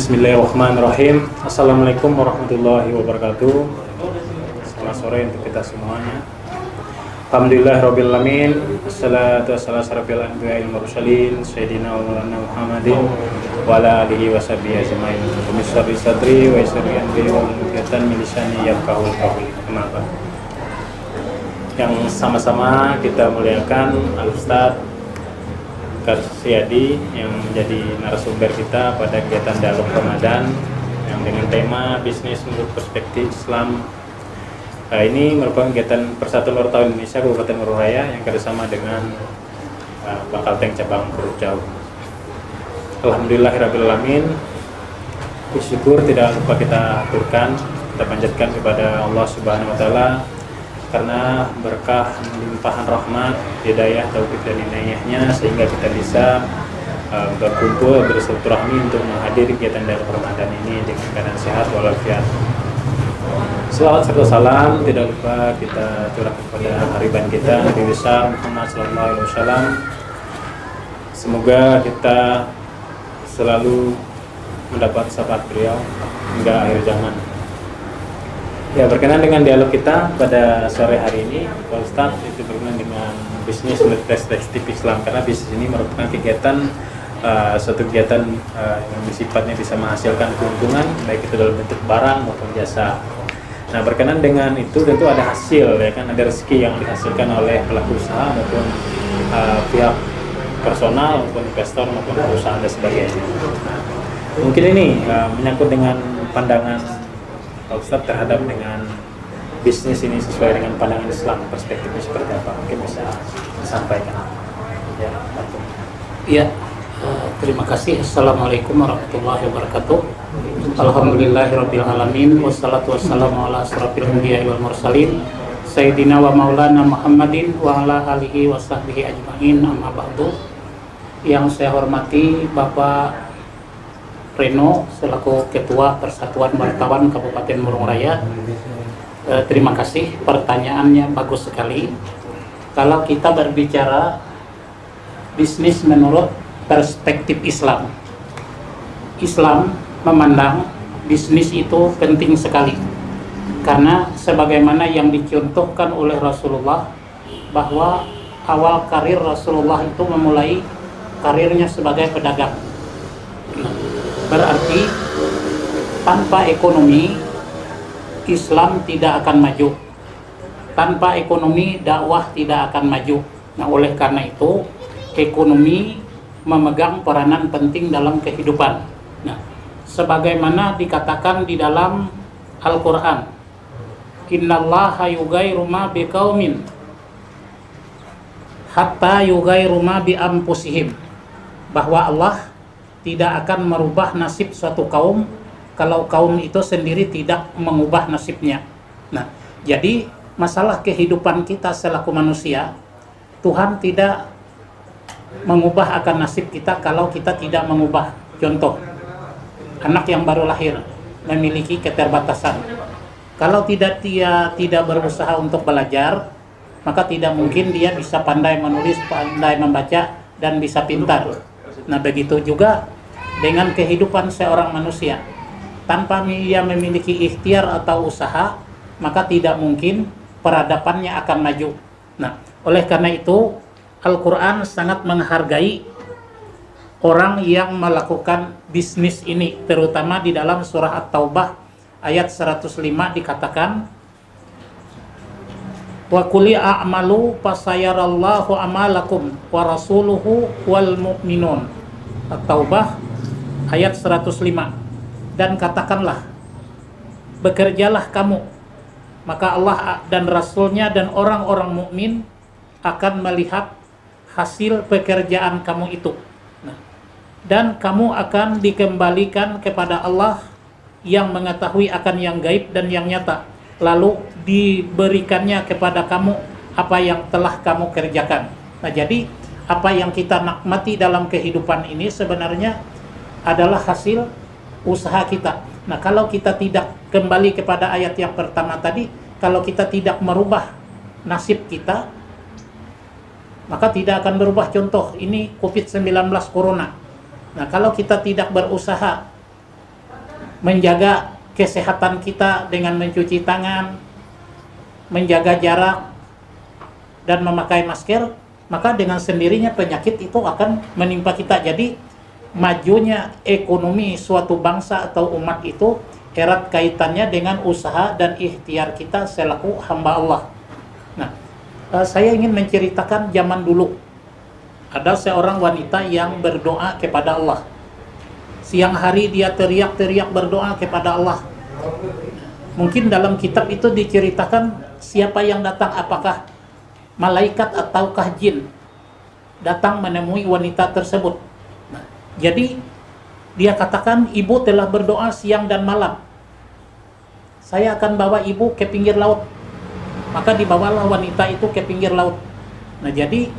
Bismillahirrahmanirrahim. Assalamualaikum warahmatullahi wabarakatuh. Selamat sore untuk kita semuanya. Alhamdulillahirrabbilalamin. Assalatu wassalamu ala asyrafil anbiya'il mursalin Sayyidina wa maulana Muhammadin wa ala alihi wa sahbihi ajma'in. Bismillah sadri wa yassir li amri wa hlul min lisani yafqahu qawli. Kenapa? Yang sama-sama kita muliakan Al-Ustaz Karsiyadi yang menjadi narasumber kita pada kegiatan dialog Ramadan yang dengan tema bisnis menurut perspektif Islam. Ini merupakan kegiatan Persatuan Wartawan Indonesia Kabupaten Meruraya yang kerjasama dengan Bakalteng Cabang Purut Jauh. Alhamdulillahirrabbilalamin. Bersyukur tidak lupa kita aturkan, kita panjatkan kepada Allah Subhanahu Wa Taala karena berkah limpahan rahmat, hidayah, taufik dan inayahnya sehingga kita bisa berkumpul bersilaturahmi untuk menghadiri kegiatan dialog Ramadan ini dengan keadaan sehat walafiat. Salawat serta salam tidak lupa kita curahkan kepada hariban kita Nabi besar Muhammad SAW. Semoga kita selalu mendapat syafaat beliau hingga akhir zaman. Ya, berkenaan dengan dialog kita pada sore hari ini, Pak Ustadz, itu berkenaan dengan bisnis menurut perspektif Islam, karena bisnis ini merupakan kegiatan suatu kegiatan yang sifatnya bisa menghasilkan keuntungan baik itu dalam bentuk barang maupun jasa. Nah, berkenaan dengan itu tentu ada hasil, ya kan, ada rezeki yang dihasilkan oleh pelaku usaha maupun pihak personal maupun investor maupun perusahaan dan sebagainya. Mungkin ini menyangkut dengan pandangan Pak Ustadz terhadap dengan bisnis ini sesuai dengan pandangan Islam, perspektifnya seperti apa? Mungkin bisa disampaikan. Ya, iya. Terima kasih. Assalamualaikum warahmatullahi wabarakatuh. Alhamdulillahirabbil alamin wassalatu wassalamu ala asyrafil anbiya'i wal mursalin Sayyidina wa maulana Muhammadin wa ala alihi wa sahbihi ajma'in, amma ba'du. Yang saya hormati Bapak Reno selaku Ketua Persatuan Wartawan Kabupaten Meruraya. Terima kasih, pertanyaannya bagus sekali. Kalau kita berbicara bisnis menurut perspektif Islam, Islam memandang bisnis itu penting sekali karena sebagaimana yang dicontohkan oleh Rasulullah bahwa awal karir Rasulullah itu memulai karirnya sebagai pedagang. Berarti tanpa ekonomi Islam tidak akan maju. Tanpa ekonomi dakwah tidak akan maju. Nah, oleh karena itu ekonomi memegang peranan penting dalam kehidupan. Nah, sebagaimana dikatakan di dalam Al-Qur'an, innallaha yughayyiru ma biqaumin hatta yughayyiru ma bi anfusihim, bahwa Allah tidak akan merubah nasib suatu kaum kalau kaum itu sendiri tidak mengubah nasibnya. Nah, jadi masalah kehidupan kita selaku manusia, Tuhan tidak mengubah akan nasib kita kalau kita tidak mengubah. Contoh, anak yang baru lahir memiliki keterbatasan. Kalau dia tidak berusaha untuk belajar, maka tidak mungkin dia bisa pandai menulis, pandai membaca, dan bisa pintar. Nah, begitu juga dengan kehidupan seorang manusia. Tanpa dia memiliki ikhtiar atau usaha, maka tidak mungkin peradabannya akan maju. Nah, oleh karena itu Al-Quran sangat menghargai orang yang melakukan bisnis ini, terutama di dalam surah At-Taubah ayat 105 dikatakan, wa qul a'malu fasayarallahu amalakum wa rasuluhu wal mu'minun. At-Taubah ayat 105. Dan katakanlah, bekerjalah kamu, maka Allah dan Rasulnya dan orang-orang mukmin akan melihat hasil pekerjaan kamu itu. Nah, dan kamu akan dikembalikan kepada Allah yang mengetahui akan yang gaib dan yang nyata, lalu diberikannya kepada kamu apa yang telah kamu kerjakan. Nah, jadi apa yang kita nikmati dalam kehidupan ini sebenarnya adalah hasil usaha kita. Nah, kalau kita tidak kembali kepada ayat yang pertama tadi, kalau kita tidak merubah nasib kita, maka tidak akan berubah. Contoh, ini COVID-19 Corona. Nah, kalau kita tidak berusaha menjaga kesehatan kita dengan mencuci tangan, menjaga jarak, dan memakai masker, maka dengan sendirinya penyakit itu akan menimpa kita. Jadi majunya ekonomi suatu bangsa atau umat itu erat kaitannya dengan usaha dan ikhtiar kita selaku hamba Allah. Nah, saya ingin menceritakan zaman dulu. Ada seorang wanita yang berdoa kepada Allah. Siang hari dia teriak-teriak berdoa kepada Allah. Mungkin dalam kitab itu diceritakan siapa yang datang, apakah malaikat ataukah jin datang menemui wanita tersebut. Nah, jadi dia katakan, ibu telah berdoa siang dan malam, saya akan bawa ibu ke pinggir laut. Maka dibawalah wanita itu ke pinggir laut. Nah, jadi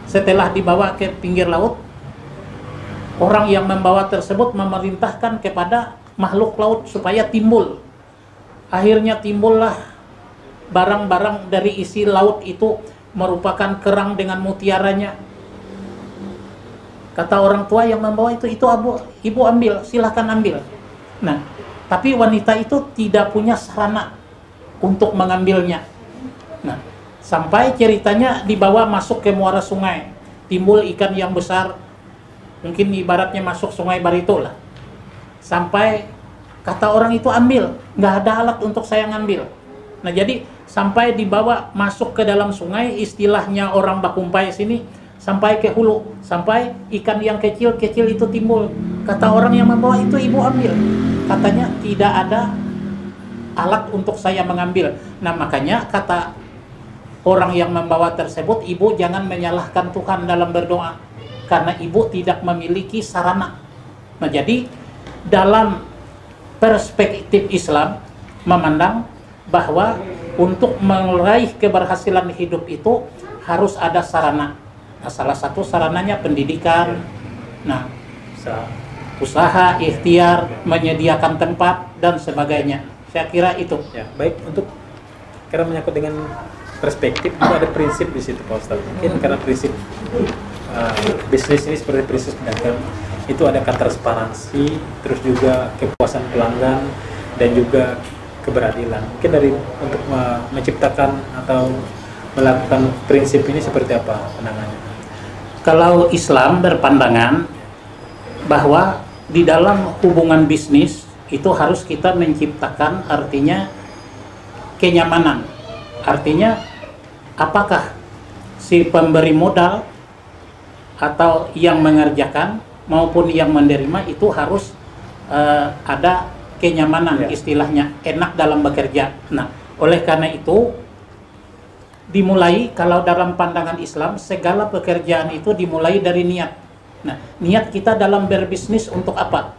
setelah dibawa ke pinggir laut, orang yang membawa tersebut memerintahkan kepada makhluk laut supaya timbul. Akhirnya timbullah barang-barang dari isi laut itu, merupakan kerang dengan mutiaranya. Kata orang tua yang membawa itu ibu ambil, silahkan ambil. Nah, tapi wanita itu tidak punya sarana untuk mengambilnya. Nah, sampai ceritanya dibawa masuk ke muara sungai, timbul ikan yang besar, mungkin ibaratnya masuk sungai Barito lah. Sampai kata orang itu ambil, nggak ada alat untuk saya ngambil. Nah, jadi sampai dibawa masuk ke dalam sungai, istilahnya orang Bakumpai sini, sampai ke hulu, sampai ikan yang kecil-kecil itu timbul. Kata orang yang membawa itu, ibu ambil. Katanya tidak ada alat untuk saya mengambil. Nah, makanya kata orang yang membawa tersebut, ibu jangan menyalahkan Tuhan dalam berdoa, karena ibu tidak memiliki sarana. Nah, jadi dalam perspektif Islam memandang bahwa untuk meraih keberhasilan hidup itu harus ada sarana. Nah, salah satu sarananya pendidikan, nah, usaha, ikhtiar, menyediakan tempat dan sebagainya. Saya kira itu. Ya, baik, untuk karena menyangkut dengan perspektif itu ada prinsip di situ Pak Ustadz. Mungkin karena prinsip bisnis ini seperti prinsip pedagang, itu ada transparansi, terus juga kepuasan pelanggan dan juga keberadilan. Mungkin dari untuk menciptakan atau melakukan prinsip ini seperti apa pandangannya? Kalau Islam berpandangan bahwa di dalam hubungan bisnis itu harus kita menciptakan, artinya kenyamanan. Artinya apakah si pemberi modal atau yang mengerjakan maupun yang menerima itu harus ada kenyamanan, istilahnya enak dalam bekerja. Nah, oleh karena itu dimulai, kalau dalam pandangan Islam, segala pekerjaan itu dimulai dari niat. Nah, niat kita dalam berbisnis untuk apa?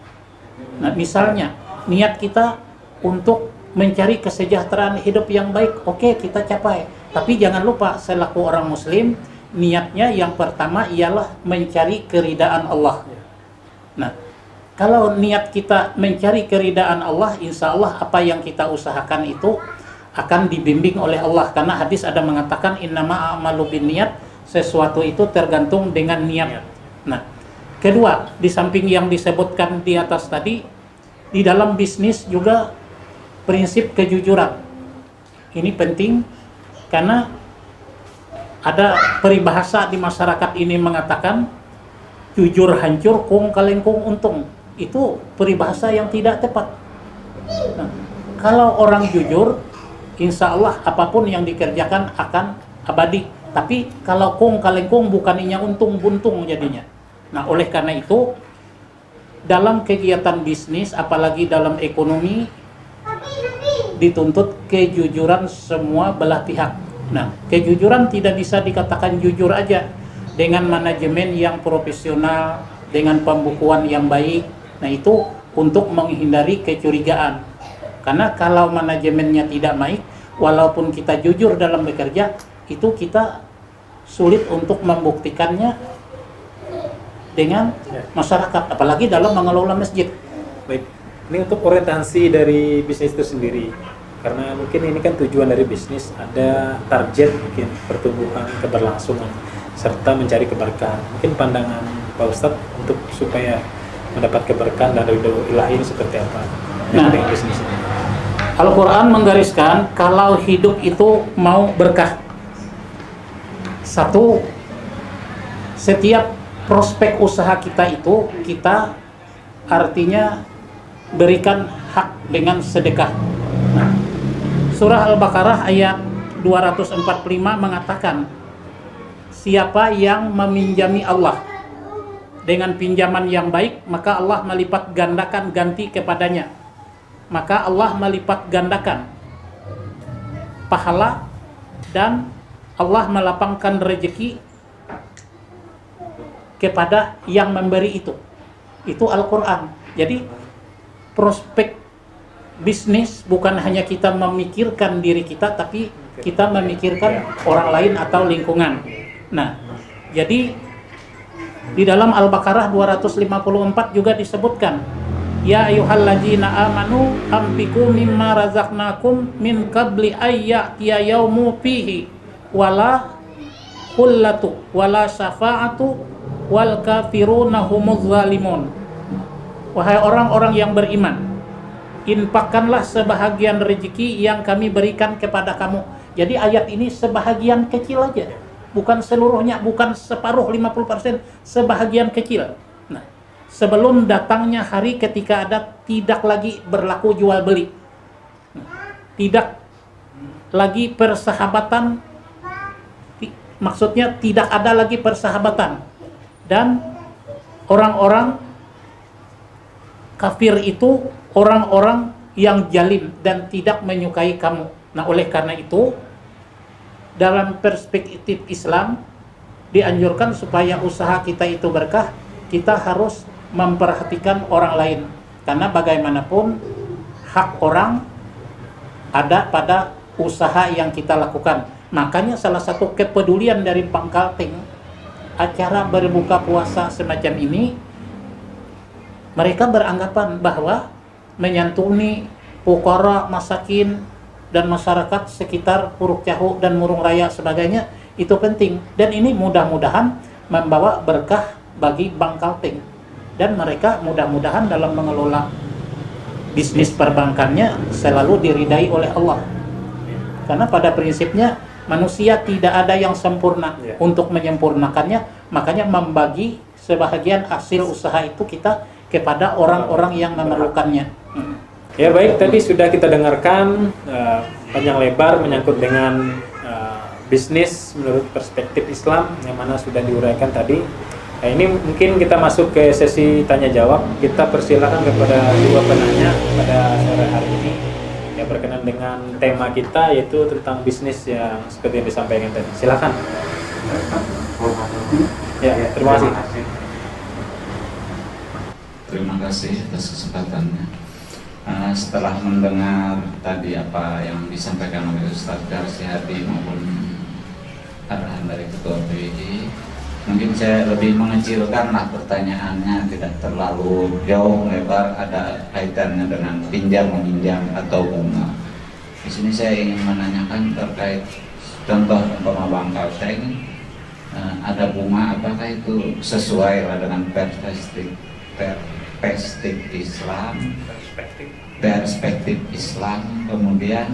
Nah, misalnya niat kita untuk mencari kesejahteraan hidup yang baik, oke, kita capai. Tapi jangan lupa, selaku orang muslim, niatnya yang pertama ialah mencari keridaan Allah. Nah, kalau niat kita mencari keridaan Allah, insya Allah apa yang kita usahakan itu akan dibimbing oleh Allah. Karena hadis ada mengatakan, innama a'malu binniyat, sesuatu itu tergantung dengan niat. Nah, kedua, di samping yang disebutkan di atas tadi, di dalam bisnis juga prinsip kejujuran. Ini penting karena ada peribahasa di masyarakat ini mengatakan, jujur hancur, kung kalengkung untung. Itu peribahasa yang tidak tepat. Nah, kalau orang jujur, insya Allah apapun yang dikerjakan akan abadi. Tapi kalau kung kalengkung, bukannya untung buntung jadinya. Nah, oleh karena itu, dalam kegiatan bisnis, apalagi dalam ekonomi, dituntut kejujuran semua belah pihak. Nah, kejujuran tidak bisa dikatakan jujur aja. Dengan manajemen yang profesional, dengan pembukuan yang baik, nah itu untuk menghindari kecurigaan. Karena kalau manajemennya tidak baik, walaupun kita jujur dalam bekerja, itu kita sulit untuk membuktikannya dengan masyarakat, apalagi dalam mengelola masjid. Baik, ini untuk orientasi dari bisnis itu sendiri. Karena mungkin ini kan tujuan dari bisnis, ada target mungkin pertumbuhan, keberlangsungan, serta mencari keberkahan. Mungkin pandangan Pak Ustadz untuk supaya mendapat keberkahan dari ridho ilahi ini seperti apa? Nah, Yang bisnis. Al-Quran menggariskan kalau hidup itu mau berkah. Satu, setiap prospek usaha kita itu kita artinya berikan hak dengan sedekah. Nah, surah Al-Baqarah ayat 245 mengatakan, siapa yang meminjami Allah dengan pinjaman yang baik, maka Allah melipat gandakan ganti kepadanya. Maka Allah melipat gandakan pahala dan Allah melapangkan rezeki kepada yang memberi itu. Itu Al-Quran. Jadi prospek bisnis bukan hanya kita memikirkan diri kita, tapi kita memikirkan orang lain atau lingkungan. Nah, jadi di dalam Al-Baqarah 254 juga disebutkan, ya ayyuhalladzina amanu anfiqu mimma razaqnakum min qabli ayyatiya yaumu fihi wala khullatu wala syafa'atu wal kafiruna humuz zalimun. Wahai orang-orang yang beriman, infakkanlah sebahagian rezeki yang kami berikan kepada kamu. Jadi ayat ini sebahagian kecil aja, bukan seluruhnya, bukan separuh 50%, sebahagian kecil. Nah, sebelum datangnya hari ketika ada tidak lagi berlaku jual beli, tidak lagi persahabatan, maksudnya tidak ada lagi persahabatan, dan orang-orang kafir itu orang-orang yang zalim dan tidak menyukai kamu. Nah, oleh karena itu dalam perspektif Islam dianjurkan supaya usaha kita itu berkah, kita harus memperhatikan orang lain, karena bagaimanapun hak orang ada pada usaha yang kita lakukan. Makanya salah satu kepedulian dari Bangkalteng, acara berbuka puasa semacam ini, mereka beranggapan bahwa menyantuni fuqara, masakin, dan masyarakat sekitar Puruk Cahu dan Murung Raya sebagainya itu penting, dan ini mudah-mudahan membawa berkah bagi Bangkalteng, dan mereka mudah-mudahan dalam mengelola bisnis perbankannya selalu diridai oleh Allah, karena pada prinsipnya manusia tidak ada yang sempurna. Untuk menyempurnakannya, makanya membagi sebahagian hasil usaha itu kita kepada orang-orang yang memerlukannya. Ya baik, tadi sudah kita dengarkan panjang lebar menyangkut dengan bisnis menurut perspektif Islam yang mana sudah diuraikan tadi. Nah, ini mungkin kita masuk ke sesi tanya jawab. Kita persilakan kepada dua penanya pada sore hari ini yang berkenan dengan tema kita, yaitu tentang bisnis yang seperti yang disampaikan tadi. Silakan. Ya, terima kasih. Terima kasih atas kesempatannya. Setelah mendengar tadi apa yang disampaikan oleh Ustaz Darsi Hadi maupun arahan dari Ketua PWI, mungkin saya lebih mengecilkan lah pertanyaannya, tidak terlalu jauh lebar, ada kaitannya dengan pinjam meminjam atau bunga. Di sini saya ingin menanyakan terkait contoh umpama Bangkalteng, ada bunga, apakah itu sesuai lah dengan perspektif Islam, kemudian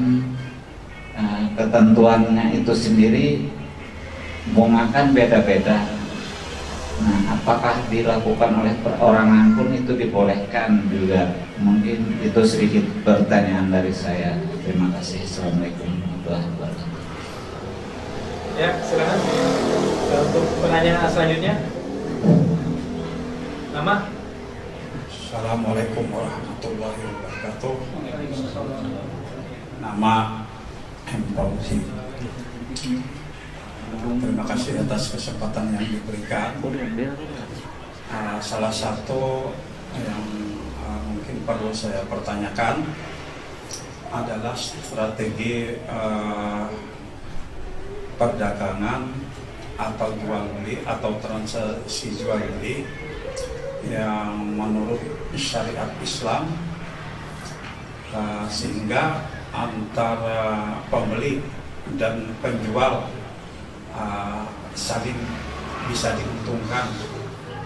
ketentuannya itu sendiri bunga kan beda-beda. Nah, apakah dilakukan oleh perorangan pun itu dibolehkan juga? Mungkin itu sedikit pertanyaan dari saya. Terima kasih. Assalamualaikum warahmatullahi wabarakatuh. Ya, silakan untuk penanya selanjutnya. Nama? Assalamualaikum warahmatullahi wabarakatuh. Nama M. Fauzi. Terima kasih atas kesempatan yang diberikan. Salah satu yang mungkin perlu saya pertanyakan adalah strategi perdagangan atau jual beli atau transaksi jual beli yang menurut syariat Islam, sehingga antara pembeli dan penjual saling bisa diuntungkan,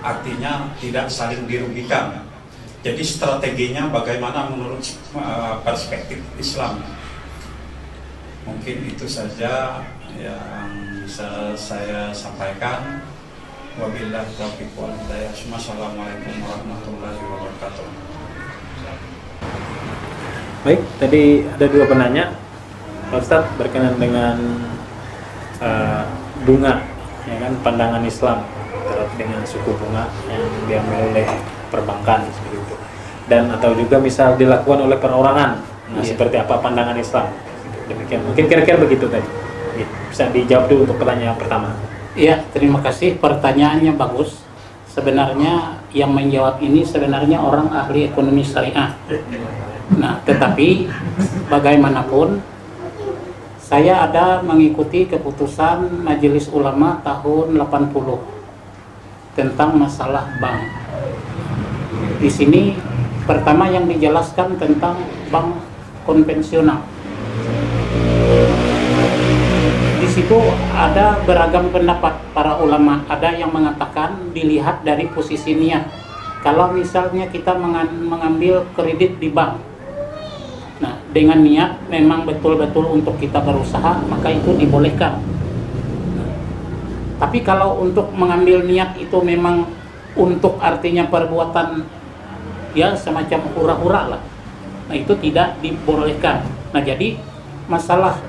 artinya tidak saling dirugikan. Jadi strateginya bagaimana menurut perspektif Islam. Mungkin itu saja yang bisa saya sampaikan. Wabillahi taufiq wal hidayah. Assalamualaikum warahmatullahi wabarakatuh. Baik, tadi ada dua penanya, Pak Ustadz, berkenaan dengan bunga, ya kan, pandangan Islam terkait dengan suku bunga yang diambil oleh perbankan seperti itu, dan atau juga misal dilakukan oleh perorangan. Nah, seperti apa pandangan Islam? Demikian, mungkin kira-kira begitu tadi. Bisa dijawab dulu untuk pertanyaan pertama. Iya, terima kasih, pertanyaannya bagus. Sebenarnya yang menjawab ini sebenarnya orang ahli ekonomi syariah. Nah, tetapi bagaimanapun saya ada mengikuti keputusan Majelis Ulama tahun 80 tentang masalah bank. Di sini pertama yang dijelaskan tentang bank konvensional. Di situ ada beragam pendapat para ulama. Ada yang mengatakan dilihat dari posisi niat. Kalau misalnya kita mengambil kredit di bank, nah dengan niat memang betul-betul untuk kita berusaha, maka itu dibolehkan. Tapi kalau untuk mengambil niat itu memang untuk artinya perbuatan ya semacam hura-hura lah, nah itu tidak dibolehkan. Nah jadi masalah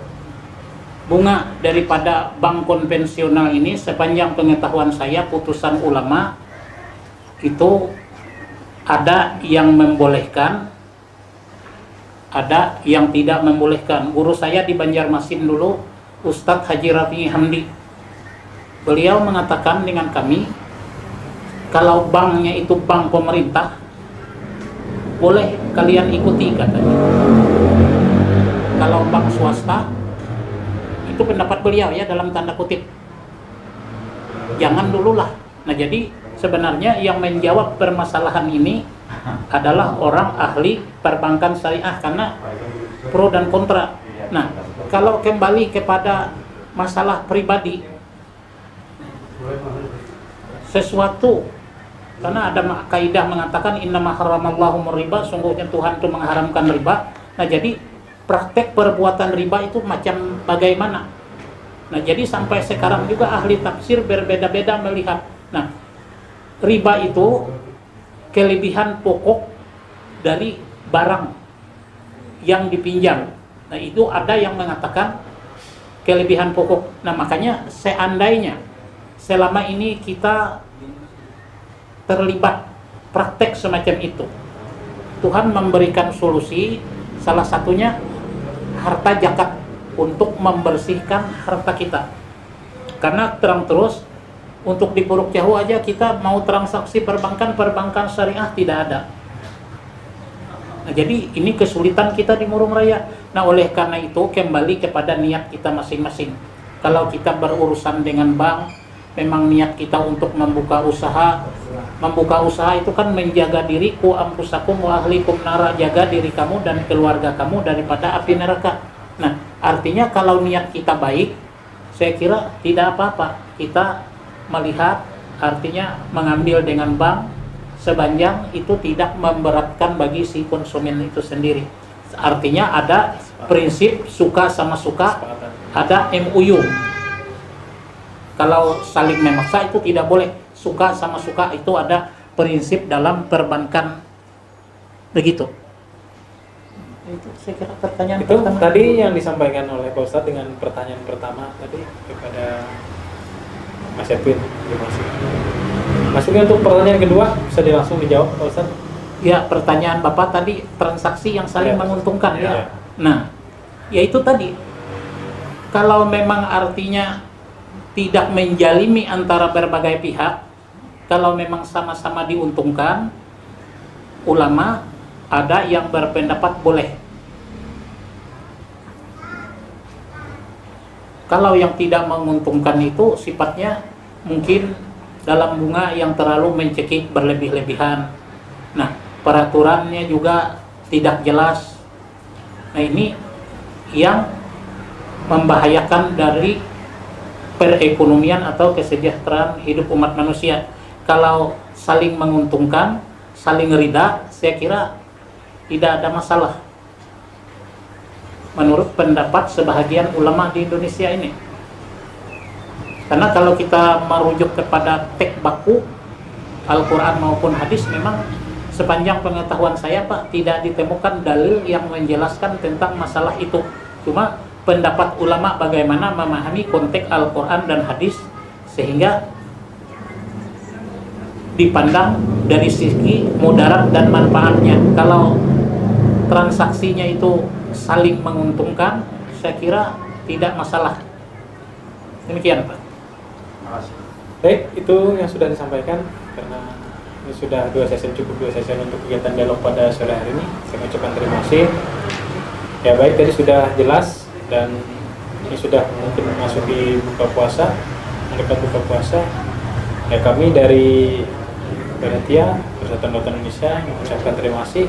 bunga daripada bank konvensional ini, sepanjang pengetahuan saya putusan ulama itu ada yang membolehkan, ada yang tidak membolehkan. Guru saya di Banjarmasin dulu, Ustadz Haji Rafi Hamdi, beliau mengatakan dengan kami, kalau banknya itu bank pemerintah, boleh kalian ikuti katanya. Kalau bank swasta, itu pendapat beliau ya dalam tanda kutip, jangan dululah. Nah jadi sebenarnya yang menjawab permasalahan ini adalah orang ahli perbankan syariah, karena pro dan kontra. Nah kalau kembali kepada masalah pribadi, sesuatu, karena ada kaidah mengatakan innama haramallahu riba, sungguhnya Tuhan itu mengharamkan riba. Nah jadi praktek perbuatan riba itu macam bagaimana? Nah jadi sampai sekarang juga ahli tafsir berbeda-beda melihat. Nah riba itu kelebihan pokok dari barang yang dipinjam. Nah itu ada yang mengatakan kelebihan pokok. Nah makanya seandainya selama ini kita terlibat praktek semacam itu, Tuhan memberikan solusi, salah satunya harta zakat untuk membersihkan harta kita. Karena terang terus untuk di Puruk Jahu aja kita mau transaksi perbankan syariah tidak ada. Nah, jadi ini kesulitan kita di Murung Raya. Nah oleh karena itu kembali kepada niat kita masing-masing. Kalau kita berurusan dengan bank, memang niat kita untuk membuka usaha. Membuka usaha itu kan menjaga diri, ku ampusakum wa ahlikum nara, jaga diri kamu dan keluarga kamu daripada api neraka. Nah artinya kalau niat kita baik, saya kira tidak apa-apa kita melihat, artinya mengambil dengan bank sepanjang itu tidak memberatkan bagi si konsumen itu sendiri. Artinya ada prinsip suka sama suka, ada MOU. Kalau saling memaksa itu tidak boleh. Suka sama suka itu ada prinsip dalam perbankan, begitu. Itu saya kira pertanyaan itu pertama. Tadi yang disampaikan oleh Pak Ustadz dengan pertanyaan pertama tadi kepada Mas Edwin. Terima kasih. Mas Edwin, untuk pertanyaan kedua bisa langsung dijawab Pak Ustadz. Ya, pertanyaan Bapak tadi transaksi yang saling menguntungkan ya. Nah, ya itu tadi. Kalau memang artinya tidak menjalimi antara berbagai pihak, kalau memang sama-sama diuntungkan, ulama ada yang berpendapat boleh. Kalau yang tidak menguntungkan itu sifatnya mungkin dalam bunga yang terlalu mencekik berlebih-lebihan. Nah, peraturannya juga tidak jelas. Nah, ini yang membahayakan dari perekonomian atau kesejahteraan hidup umat manusia. Kalau saling menguntungkan, saling ridha, saya kira tidak ada masalah menurut pendapat sebahagian ulama di Indonesia ini. Karena kalau kita merujuk kepada teks baku Al-Quran maupun hadis, memang sepanjang pengetahuan saya Pak, tidak ditemukan dalil yang menjelaskan tentang masalah itu. Cuma pendapat ulama bagaimana memahami konteks Al-Quran dan hadis sehingga dipandang dari segi mudarat dan manfaatnya. Kalau transaksinya itu saling menguntungkan, saya kira tidak masalah. Demikian Pak. Baik, itu yang sudah disampaikan. Karena ini sudah dua sesi untuk kegiatan dialog pada sore hari ini. Saya ucapkan terima kasih. Ya baik, tadi sudah jelas dan ini sudah mungkin memasuki buka puasa, mendekat buka puasa. Ya kami dari Panitia Persatuan Dokter Indonesia mengucapkan terima kasih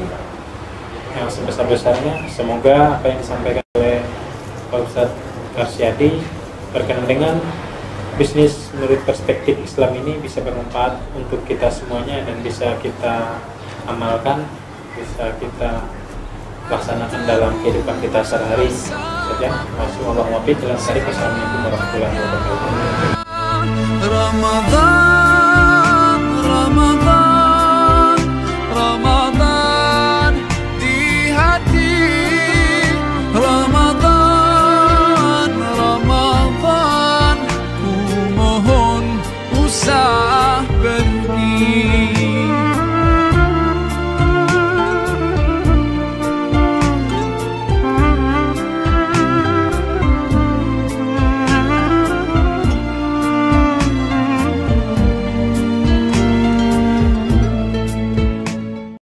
yang sebesar-besarnya. Semoga apa yang disampaikan oleh Pak Ustadz Karsyadi berkenaan dengan bisnis menurut perspektif Islam ini bisa bermanfaat untuk kita semuanya dan bisa kita amalkan, bisa kita laksanakan dalam kehidupan kita sehari-hari saja. Wassalamualaikum warahmatullahi wabarakatuh. Ramadan, Ramadan, Ramadan di hati. Ramadan, Ramadan, ku mohon usaha.